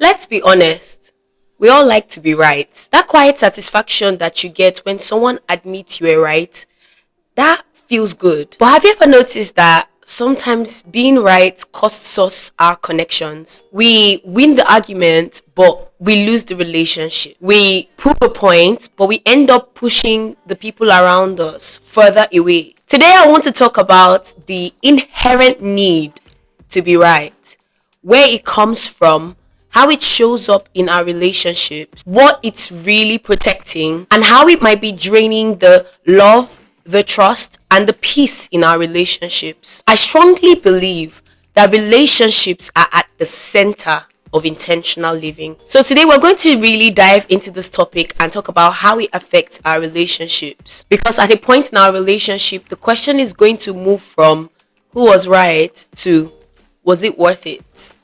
Let's be honest. We all like to be right. That quiet satisfaction that you get when someone admits you are right, that feels good. But have you ever noticed that sometimes being right costs us our connections? We win the argument, but we lose the relationship. We prove a point, but we end up pushing the people around us further away. Today, I want to talk about the inherent need to be right, where it comes from, how it shows up in our relationships, what it's really protecting, and how it might be draining the love, the trust, and the peace in our relationships. I strongly believe that relationships are at the center of intentional living. So today we're going to really dive into this topic and talk about how it affects our relationships. Because at a point in our relationship, the question is going to move from who was right to was it worth it?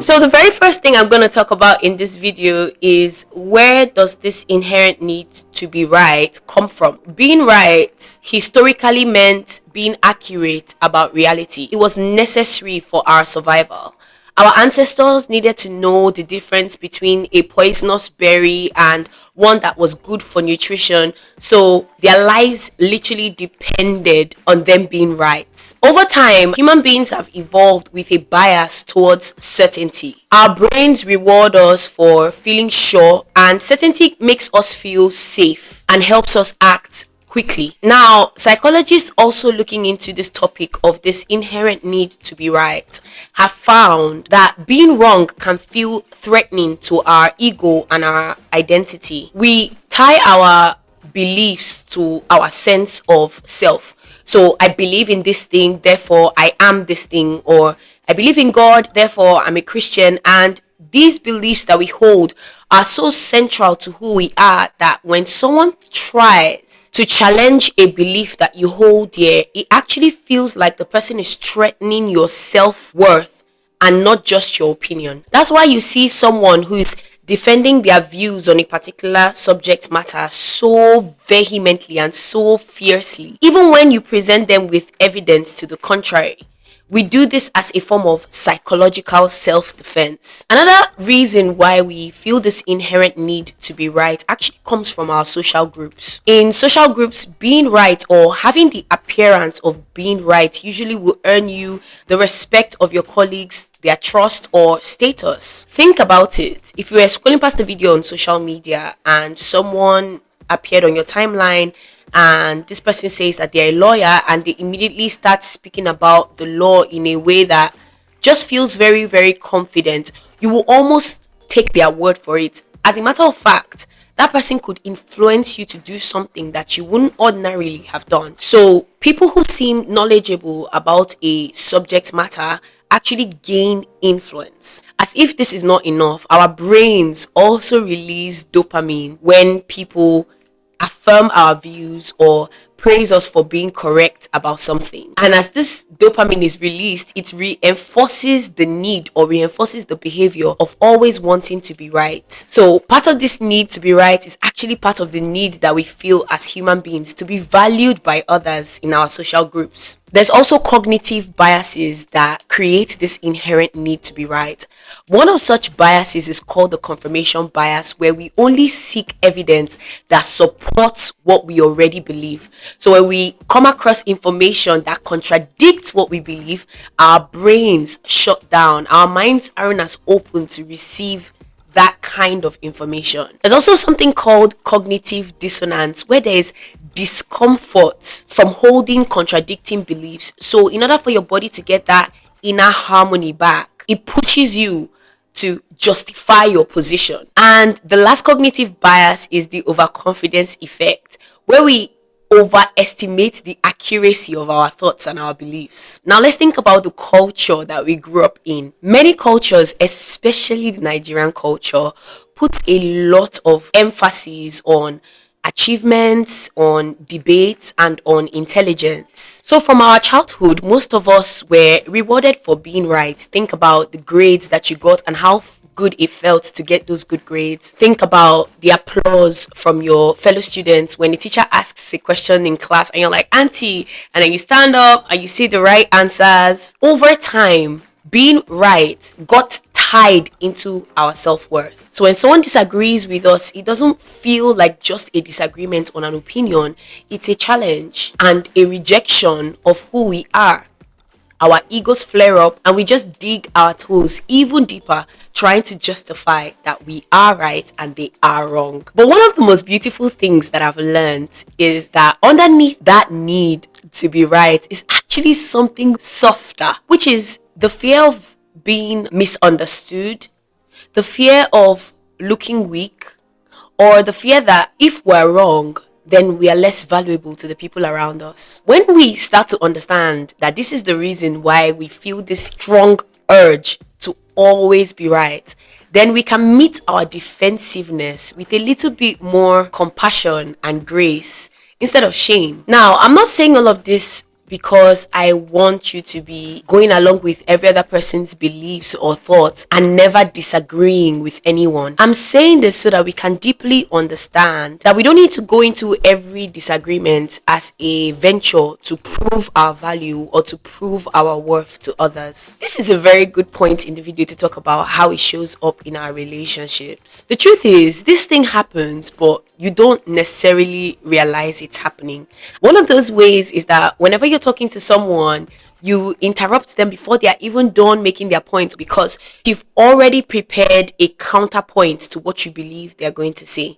So the very first thing I'm going to talk about in this video is, where does this inherent need to be right come from? Being right historically meant being accurate about reality. It was necessary for our survival. Our ancestors needed to know the difference between a poisonous berry and one that was good for nutrition, so their lives literally depended on them being right. Over time, human beings have evolved with a bias towards certainty. Our brains reward us for feeling sure, and certainty makes us feel safe and helps us act quickly. Now, psychologists also looking into this topic of this inherent need to be right have found that being wrong can feel threatening to our ego and our identity. We tie our beliefs to our sense of self. So I believe in this thing, therefore I am this thing, or I believe in God, therefore I'm a Christian. And these beliefs that we hold are so central to who we are that when someone tries to challenge a belief that you hold dear, it actually feels like the person is threatening your self-worth and not just your opinion. That's why you see someone who is defending their views on a particular subject matter so vehemently and so fiercely, even when you present them with evidence to the contrary. We do this as a form of psychological self-defense. Another reason why we feel this inherent need to be right actually comes from our social groups. In social groups, being right or having the appearance of being right usually will earn you the respect of your colleagues, their trust or status. Think about it. If you were scrolling past the video on social media and someone appeared on your timeline and this person says that they're a lawyer and they immediately start speaking about the law in a way that just feels very, very confident, you will almost take their word for it. As a matter of fact, that person could influence you to do something that you wouldn't ordinarily have done. So people who seem knowledgeable about a subject matter actually gain influence. As if this is not enough, our brains also release dopamine when people affirm our views or praise us for being correct about something. And as this dopamine is released, it reinforces the need or reinforces the behavior of always wanting to be right. So part of this need to be right is actually part of the need that we feel as human beings to be valued by others in our social groups. There's also cognitive biases that create this inherent need to be right. One of such biases is called the confirmation bias, where we only seek evidence that supports what we already believe. So when we come across information that contradicts what we believe, our brains shut down. Our minds aren't as open to receive that kind of information. There's also something called cognitive dissonance, where there is discomfort from holding contradicting beliefs. So in order for your body to get that inner harmony back, it pushes you to justify your position. And the last cognitive bias is the overconfidence effect, where we overestimate the accuracy of our thoughts and our beliefs. Now let's think about the culture that we grew up in. Many cultures, especially the Nigerian culture, put a lot of emphasis on achievements, on debates, and on intelligence. So from our childhood, most of us were rewarded for being right. Think about the grades that you got and how good it felt to get those good grades. Think about the applause from your fellow students when the teacher asks a question in class and you're like, Auntie, and then you stand up and you say the right answers. Over time, being right got tied into our self-worth. So when someone disagrees with us, it doesn't feel like just a disagreement on an opinion. It's a challenge and a rejection of who we are. Our egos flare up and we just dig our toes even deeper, trying to justify that we are right and they are wrong. But one of the most beautiful things that I've learned is that underneath that need to be right is actually something softer, which is the fear of being misunderstood, the fear of looking weak, or the fear that if we're wrong, then we are less valuable to the people around us. When we start to understand that this is the reason why we feel this strong urge to always be right, then we can meet our defensiveness with a little bit more compassion and grace instead of shame. Now, I'm not saying all of this because I want you to be going along with every other person's beliefs or thoughts and never disagreeing with anyone. I'm saying this so that we can deeply understand that we don't need to go into every disagreement as a venture to prove our value or to prove our worth to others. This is a very good point in the video to talk about how it shows up in our relationships. The truth is, this thing happens, but you don't necessarily realize it's happening. One of those ways is that whenever you're talking to someone, you interrupt them before they are even done making their point because you've already prepared a counterpoint to what you believe they're going to say.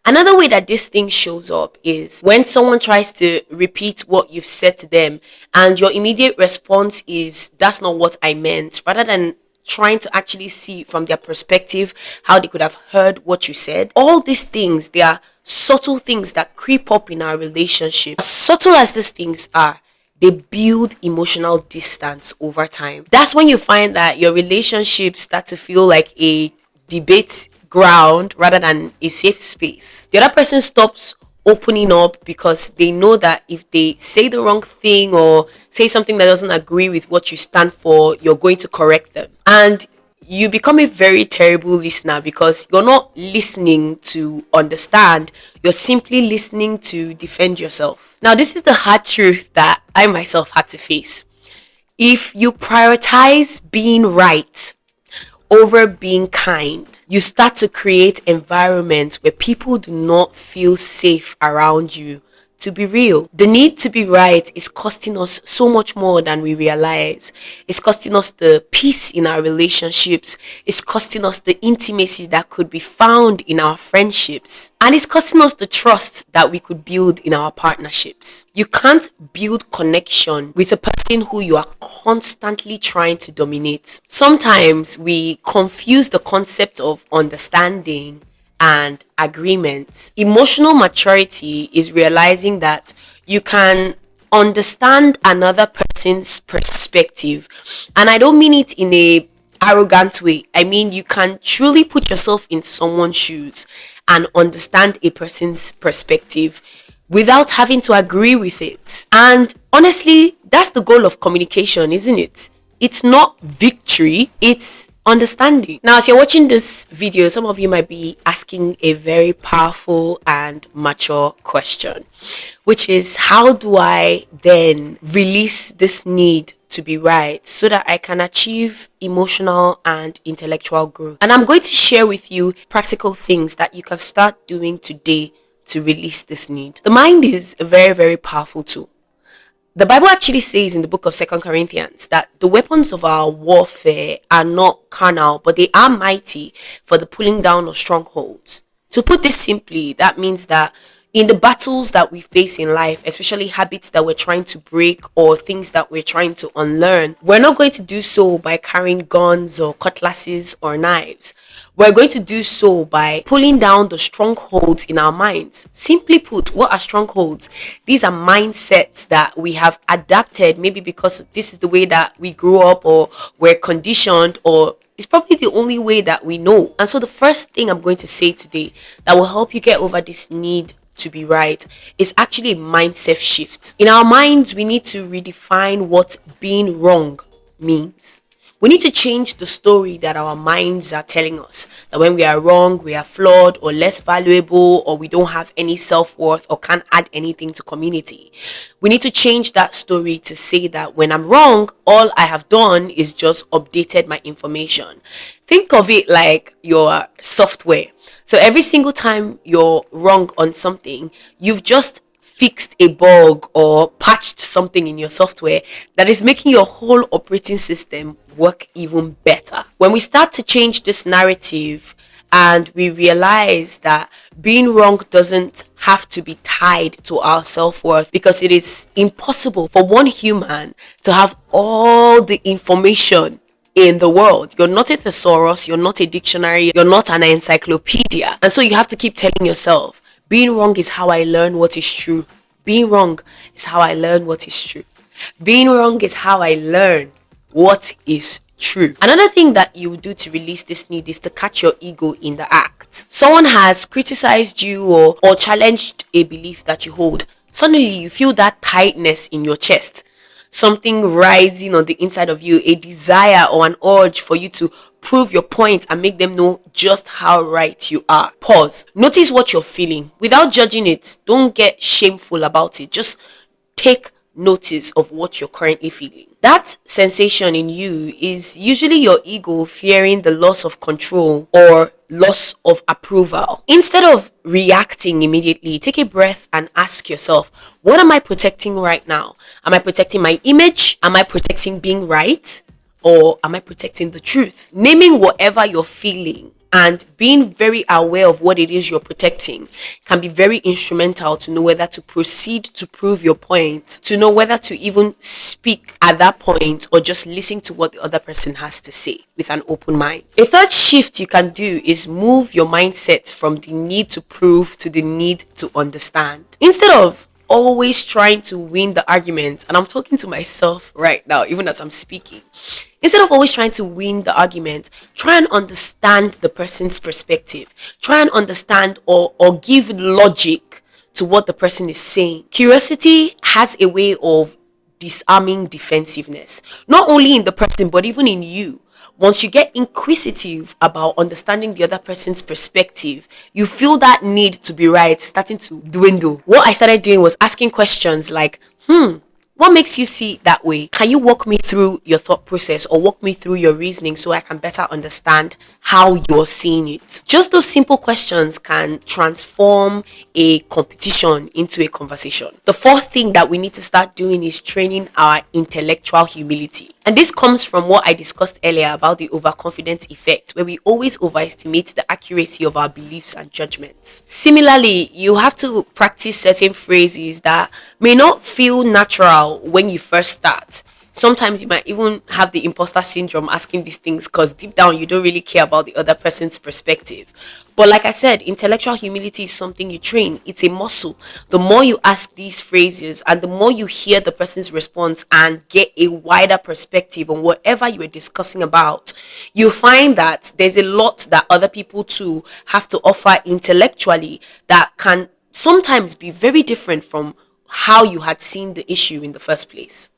Another way that this thing shows up is when someone tries to repeat what you've said to them and your immediate response is, "That's not what I meant," rather than trying to actually see from their perspective how they could have heard what you said. All these things, they are subtle things that creep up in our relationship. As subtle as these things are, they build emotional distance over time. That's when you find that your relationships start to feel like a debate ground rather than a safe space. The other person stops opening up because they know that if they say the wrong thing or say something that doesn't agree with what you stand for, you're going to correct them. And you become a very terrible listener because you're not listening to understand, you're simply listening to defend yourself. Now, this is the hard truth that I myself had to face. If you prioritize being right over being kind, you start to create environments where people do not feel safe around you. To be real, the need to be right is costing us so much more than we realize. It's costing us the peace in our relationships. It's costing us the intimacy that could be found in our friendships. And it's costing us the trust that we could build in our partnerships. You can't build connection with a person who you are constantly trying to dominate. Sometimes we confuse the concept of understanding and agreement. Emotional maturity is realizing that you can understand another person's perspective. And I don't mean it in a arrogant way. I mean, you can truly put yourself in someone's shoes and understand a person's perspective without having to agree with it. And honestly, that's the goal of communication, isn't it? It's not victory, it's understanding. Now, as you're watching this video, some of you might be asking a very powerful and mature question, which is, how do I then release this need to be right so that I can achieve emotional and intellectual growth? And I'm going to share with you practical things that you can start doing today to release this need. The mind is a very, very powerful tool. The Bible actually says in the book of 2 Corinthians that the weapons of our warfare are not carnal, but they are mighty for the pulling down of strongholds. To put this simply, that means that in the battles that we face in life, especially habits that we're trying to break or things that we're trying to unlearn, we're not going to do so by carrying guns or cutlasses or knives. We're going to do so by pulling down the strongholds in our minds. Simply put, what are strongholds? These are mindsets that we have adapted, maybe because this is the way that we grew up or we're conditioned, or it's probably the only way that we know. And so the first thing I'm going to say today that will help you get over this need to be right is actually a mindset shift. In our minds, we need to redefine what being wrong means. We need to change the story that our minds are telling us, that when we are wrong, we are flawed or less valuable, or we don't have any self-worth or can't add anything to community. We need to change that story to say that when I'm wrong, all I have done is just updated my information. Think of it like your software. So every single time you're wrong on something, you've just fixed a bug or patched something in your software that is making your whole operating system work even better. When we start to change this narrative and we realize that being wrong doesn't have to be tied to our self-worth, because it is impossible for one human to have all the information in the world. You're not a thesaurus, you're not a dictionary, you're not an encyclopedia. And so you have to keep telling yourself, being wrong is how I learn what is true. Being wrong is how I learn what is true. Being wrong is how I learn what is true. Another thing that you do to release this need is to catch your ego in the act. Someone has criticized you or challenged a belief that you hold. Suddenly you feel that tightness in your chest, something rising on the inside of you, a desire or an urge for you to prove your point and make them know just how right you are. Pause. Notice what you're feeling without judging it. Don't get shameful about it. Just take notice of what you're currently feeling. That sensation in you is usually your ego fearing the loss of control or loss of approval. Instead of reacting immediately, take a breath and ask yourself, what am I protecting right now? Am I protecting my image? Am I protecting being right? Or am I protecting the truth? Naming whatever you're feeling and being very aware of what it is you're protecting can be very instrumental to know whether to proceed to prove your point, to know whether to even speak at that point or just listen to what the other person has to say with an open mind. A third shift you can do is move your mindset from the need to prove to the need to understand. Instead of always trying to win the argument, and I'm talking to myself right now even as I'm speaking, instead of always trying to win the argument, try and understand the person's perspective. Try and understand or give logic to what the person is saying. Curiosity has a way of disarming defensiveness, not only in the person but even in you. Once you get inquisitive about understanding the other person's perspective, you feel that need to be right starting to dwindle. What I started doing was asking questions like, what makes you see it that way? Can you walk me through your thought process or walk me through your reasoning so I can better understand how you're seeing it? Just those simple questions can transform a competition into a conversation. The fourth thing that we need to start doing is training our intellectual humility. And this comes from what I discussed earlier about the overconfidence effect, where we always overestimate the accuracy of our beliefs and judgments. Similarly, you have to practice certain phrases that may not feel natural when you first start. Sometimes you might even have the imposter syndrome asking these things because deep down you don't really care about the other person's perspective. But like I said, intellectual humility is something you train. It's a muscle. The more you ask these phrases and the more you hear the person's response and get a wider perspective on whatever you were discussing about, you find that there's a lot that other people too have to offer intellectually that can sometimes be very different from how you had seen the issue in the first place.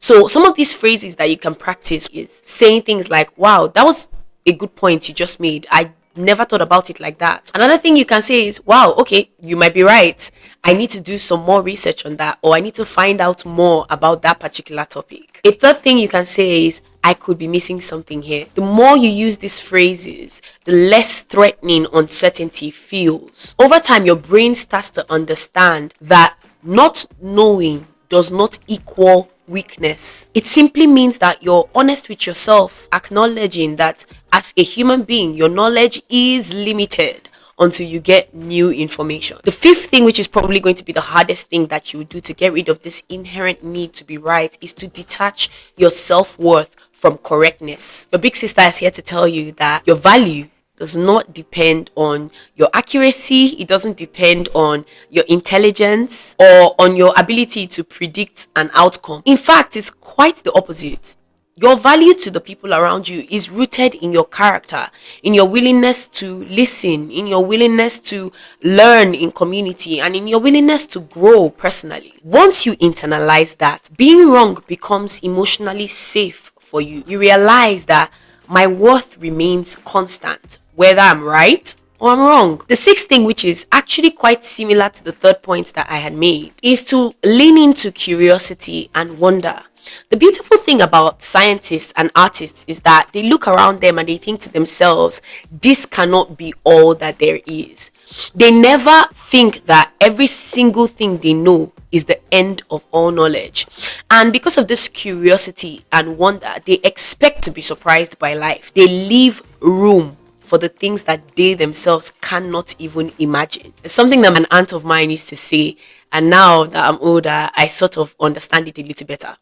So some of these phrases that you can practice is saying things like, wow, that was a good point you just made. I never thought about it like that. Another thing you can say is, wow, okay, you might be right. I need to do some more research on that, or I need to find out more about that particular topic. A third thing you can say is, I could be missing something here. The more you use these phrases, the less threatening uncertainty feels. Over time, your brain starts to understand that not knowing does not equal weakness. It simply means that you're honest with yourself, acknowledging that as a human being, your knowledge is limited until you get new information. The fifth thing, which is probably going to be the hardest thing that you do to get rid of this inherent need to be right, is to detach your self-worth from correctness. Your big sister is here to tell you that your value does not depend on your accuracy. It doesn't depend on your intelligence or on your ability to predict an outcome. In fact, it's quite the opposite. Your value to the people around you is rooted in your character, in your willingness to listen, in your willingness to learn in community, and in your willingness to grow personally. Once you internalize that, being wrong becomes emotionally safe for you. You realize that my worth remains constant, whether I'm right or I'm wrong. The sixth thing, which is actually quite similar to the third point that I had made, is to lean into curiosity and wonder. The beautiful thing about scientists and artists is that they look around them and they think to themselves, this cannot be all that there is. They never think that every single thing they know is the end of all knowledge. And because of this curiosity and wonder, they expect to be surprised by life. They leave room for the things that they themselves cannot even imagine. It's something that an aunt of mine used to say, and now that I'm older, I sort of understand it a little better.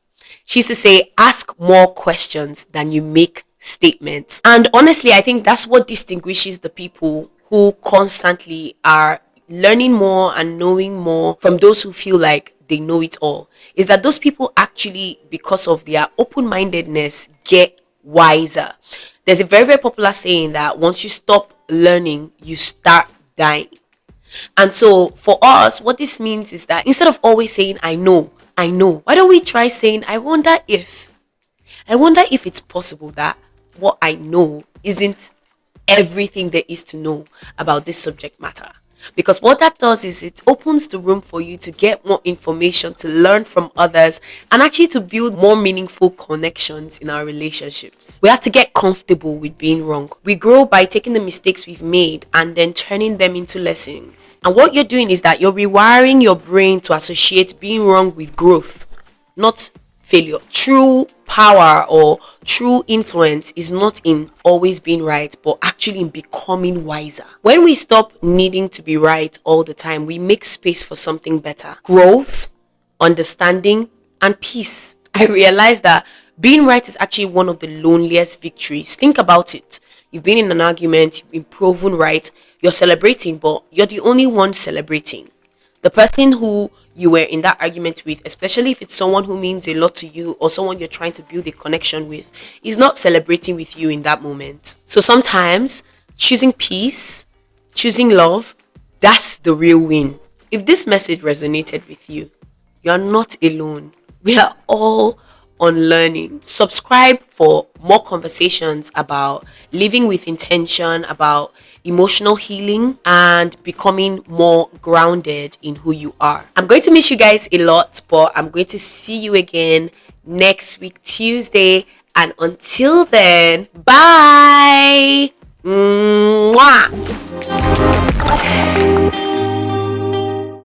She used to say, ask more questions than you make statements. And honestly, I think that's what distinguishes the people who constantly are learning more and knowing more from those who feel like they know it all. Is that those people actually, because of their open-mindedness, get wiser. There's a very, very popular saying that once you stop learning, you start dying. And so for us, what this means is that instead of always saying, I know, why don't we try saying, I wonder if it's possible that what I know isn't everything there is to know about this subject matter. Because what that does is it opens the room for you to get more information, to learn from others, and actually to build more meaningful connections in our relationships. We have to get comfortable with being wrong. We grow by taking the mistakes we've made and then turning them into lessons. And what you're doing is that you're rewiring your brain to associate being wrong with growth, not failure. True power or true influence is not in always being right, but actually in becoming wiser. When we stop needing to be right all the time, we make space for something better: growth, understanding, and peace. I realized that being right is actually one of the loneliest victories. Think about it. You've been in an argument, you've been proven right, you're celebrating, but you're the only one celebrating. The person who you were in that argument with, especially if it's someone who means a lot to you or someone you're trying to build a connection with, is not celebrating with you in that moment. So sometimes choosing peace, choosing love, that's the real win. If this message resonated with you, you're not alone. We are all on learning. Subscribe for more conversations about living with intention, about emotional healing, and becoming more grounded in who you are. I'm going to miss you guys a lot, but I'm going to see you again next week, Tuesday. And until then, bye. Mwah.